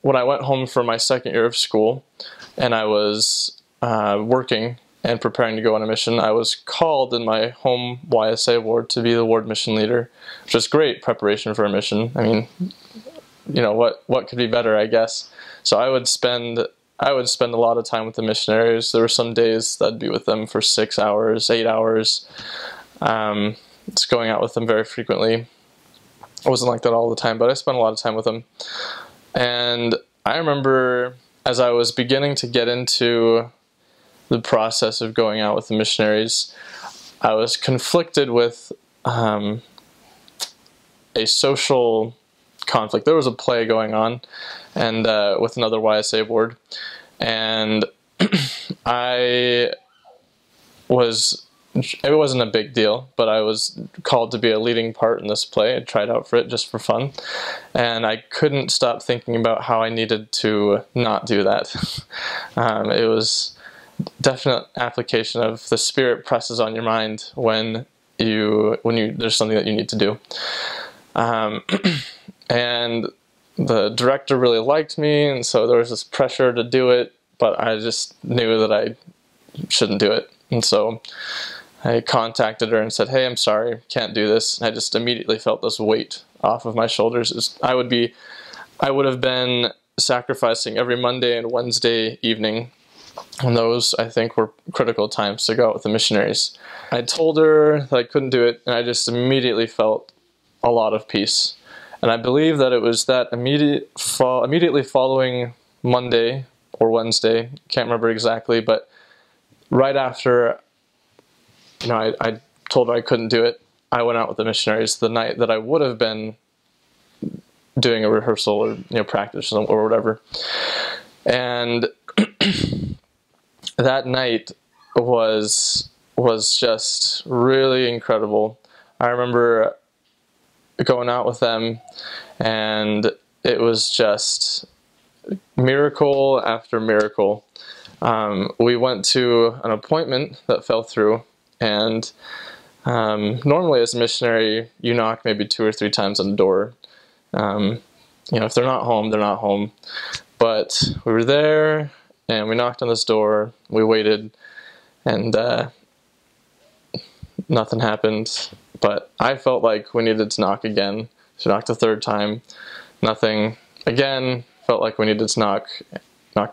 when I went home for my second year of school, and I was working and preparing to go on a mission, I was called in my home YSA ward to be the ward mission leader, which was great preparation for a mission. I mean, you know, what could be better, I guess. So I would spend a lot of time with the missionaries. There were some days that I'd be with them for 6 hours, 8 hours. Just going out with them very frequently. It wasn't like that all the time, but I spent a lot of time with them. And I remember as I was beginning to get into the process of going out with the missionaries, I was conflicted with a social conflict. There was a play going on, and with another YSA ward, and it wasn't a big deal, but I was called to be a leading part in this play. I tried out for it just for fun, and I couldn't stop thinking about how I needed to not do that. It was definite application of the Spirit presses on your mind when there's something that you need to do. And the director really liked me, and so there was this pressure to do it, but I just knew that I shouldn't do it. And so I contacted her and said, "Hey, I'm sorry, can't do this." And I just immediately felt this weight off of my shoulders. I would have been sacrificing every Monday and Wednesday evening, and those, I think, were critical times to go out with the missionaries. I told her that I couldn't do it, and I just immediately felt a lot of peace. And I believe that it was that immediately following Monday or Wednesday, can't remember exactly, but right after, I told her I couldn't do it, I went out with the missionaries the night that I would have been doing a rehearsal or practice or whatever. And that night was just really incredible. I remember going out with them, and it was just miracle after miracle. We went to an appointment that fell through, and normally as a missionary, you knock maybe 2 or 3 times on the door. If they're not home, they're not home. But we were there, and we knocked on this door, we waited, and nothing happened. But I felt like we needed to knock again. So we knocked a 3rd time, nothing. Again, felt like we needed to knocked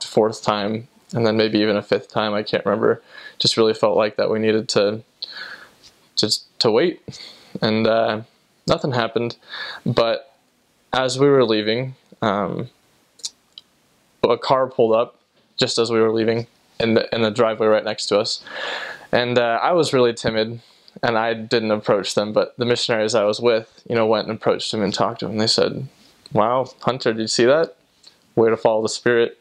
a 4th time, and then maybe even a 5th time, I can't remember. Just really felt like that we needed to wait, and nothing happened. But as we were leaving, a car pulled up just as we were leaving in the driveway right next to us. And I was really timid, and I didn't approach them, but the missionaries I was with, went and approached them and talked to them. They said, "Wow, Hunter, did you see that? Way to follow the Spirit.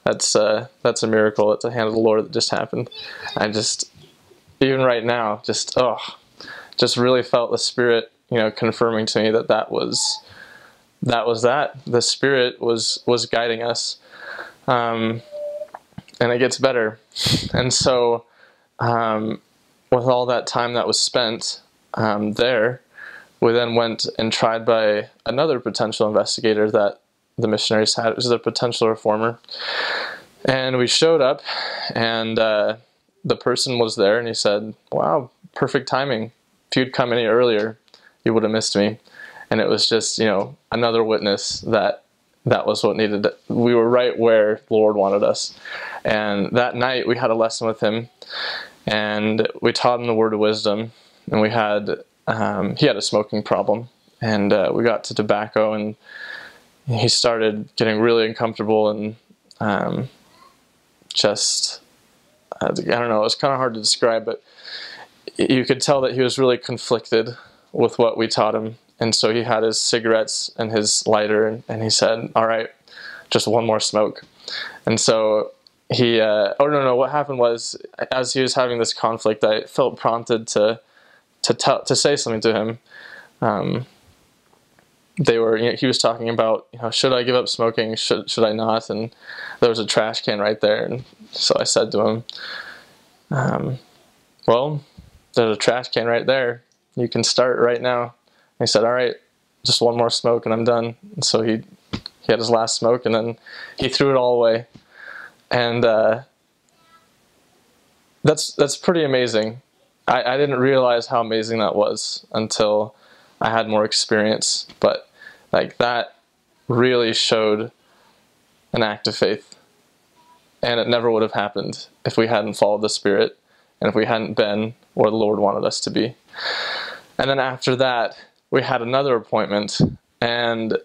That's a miracle. That's a hand of the Lord that just happened." I just, even right now, just really felt the Spirit, confirming to me that was the Spirit was guiding us. And it gets better. And so, with all that time that was spent there, we then went and tried by another potential investigator that the missionaries had. It was a potential reformer. And we showed up, and the person was there, and he said, "Wow, perfect timing. If you'd come any earlier, you would have missed me." And it was just, another witness that was what needed. We were right where the Lord wanted us. And that night we had a lesson with him, and we taught him the word of wisdom. And he had a smoking problem, and we got to tobacco, and he started getting really uncomfortable, and I don't know, it was kind of hard to describe, but you could tell that he was really conflicted with what we taught him. And so he had his cigarettes and his lighter, and he said, "All right, just one more smoke." And so what happened was, as he was having this conflict, I felt prompted to say something to him. He was talking about, should I give up smoking? Should I not? And there was a trash can right there. And so I said to him, "Well, there's a trash can right there. You can start right now." And he said, "All right, just one more smoke and I'm done." And so he He had his last smoke, and then he threw it all away. And that's pretty amazing. I didn't realize how amazing that was until I had more experience. But like, that really showed an act of faith. And it never would have happened if we hadn't followed the Spirit, and if we hadn't been where the Lord wanted us to be. And then after that, we had another appointment, and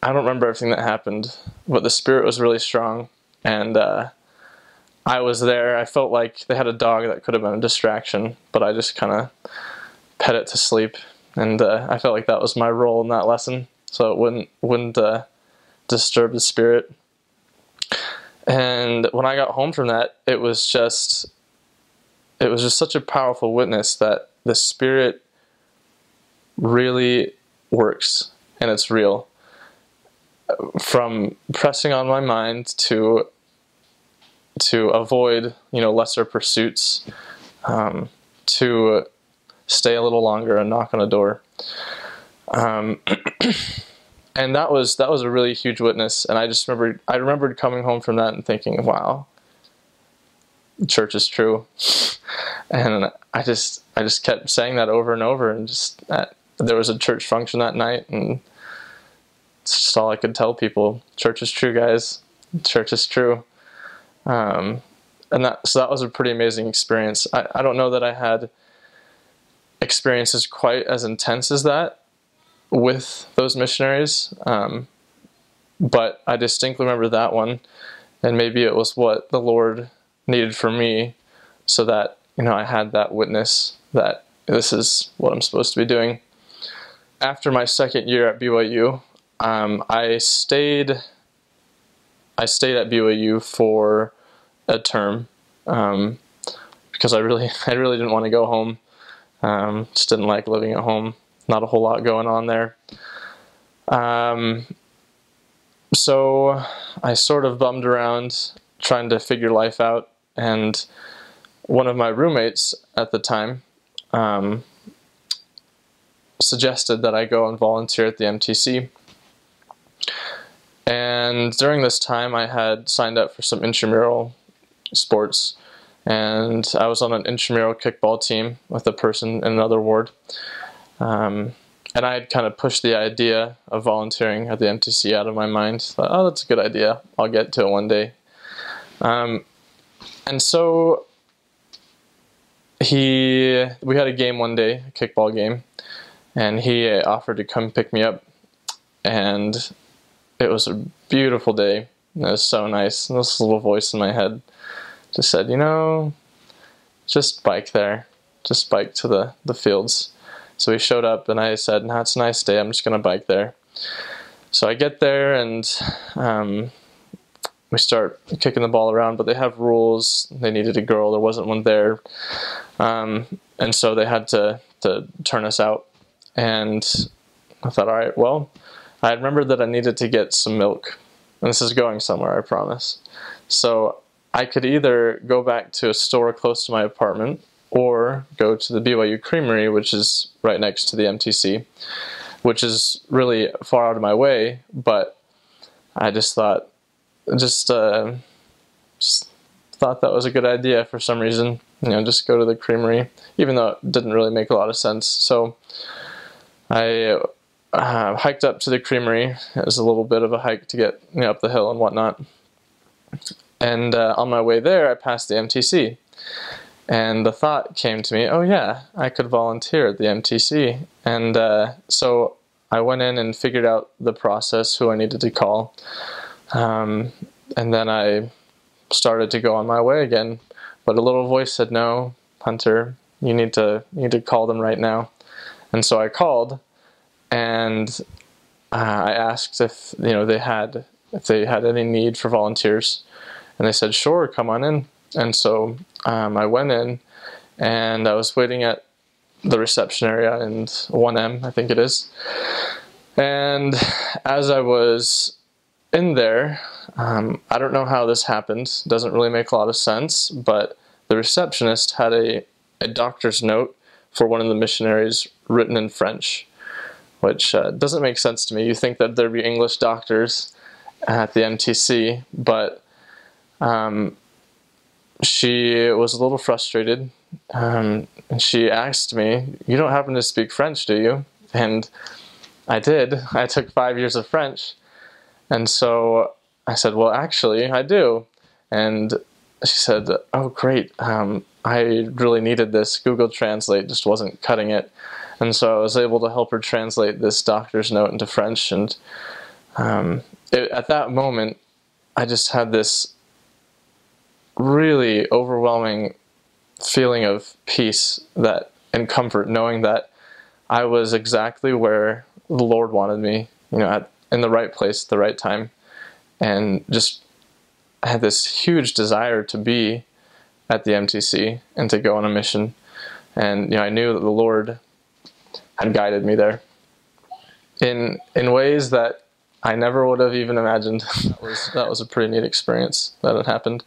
I don't remember everything that happened, but the Spirit was really strong, and I was there. I felt like they had a dog that could have been a distraction, but I just kind of pet it to sleep, and I felt like that was my role in that lesson, so it wouldn't disturb the Spirit. And when I got home from that, it was just such a powerful witness that the Spirit really works, and it's real. From pressing on my mind to avoid, lesser pursuits, to stay a little longer and knock on a door. And that was a really huge witness. And I remembered coming home from that and thinking, wow, church is true. And I just kept saying that over and over, and there was a church function that night, and it's just all I could tell people. Church is true, guys. Church is true. So that was a pretty amazing experience. I don't know that I had experiences quite as intense as that with those missionaries, but I distinctly remember that one, and maybe it was what the Lord needed for me, so that I had that witness that this is what I'm supposed to be doing. After my second year at BYU, I stayed at BYU for a term, because I really didn't want to go home. Just didn't like living at home. Not a whole lot going on there. So I sort of bummed around trying to figure life out, and one of my roommates at the time suggested that I go and volunteer at the MTC. And during this time, I had signed up for some intramural sports, and I was on an intramural kickball team with a person in another ward. And I had kind of pushed the idea of volunteering at the MTC out of my mind. Thought, oh, that's a good idea. I'll get to it one day. And so we had a game one day, a kickball game, and he offered to come pick me up. And it was a beautiful day. It was so nice. And this little voice in my head just said, just bike there. Just bike to the fields. So he showed up, and I said, no, it's a nice day. I'm just going to bike there. So I get there, and we start kicking the ball around, but they have rules. They needed a girl. There wasn't one there. And so they had to turn us out. And I thought, all right, well, I remembered that I needed to get some milk. And this is going somewhere, I promise. So I could either go back to a store close to my apartment, or go to the BYU Creamery, which is right next to the MTC, which is really far out of my way, but I just thought that was a good idea for some reason, just go to the Creamery, even though it didn't really make a lot of sense. So I hiked up to the Creamery. It was a little bit of a hike to get up the hill and whatnot. And on my way there, I passed the MTC. And the thought came to me, oh yeah, I could volunteer at the MTC. And so I went in and figured out the process, who I needed to call. And then I started to go on my way again. But a little voice said, no, Hunter, you need to call them right now. And so I called, and I asked if they had any need for volunteers. And they said, sure, come on in. And so I went in, and I was waiting at the reception area in 1M, I think it is. And as I was in there, I don't know how this happened. It doesn't really make a lot of sense, but the receptionist had a doctor's note for one of the missionaries written in French, which doesn't make sense to me. You think that there'd be English doctors at the MTC, but she was a little frustrated, and she asked me, "You don't happen to speak French, do you?" And I did. I took 5 years of French, and so I said, "Well, actually, I do." And she said, "Oh, great. I really needed this. Google Translate just wasn't cutting it." And so I was able to help her translate this doctor's note into French. And at that moment, I just had this really overwhelming feeling of peace and comfort, knowing that I was exactly where the Lord wanted me, in the right place at the right time. And just I had this huge desire to be at the MTC and to go on a mission. And I knew that the Lord had guided me there in ways that I never would have even imagined. That was a pretty neat experience that had happened.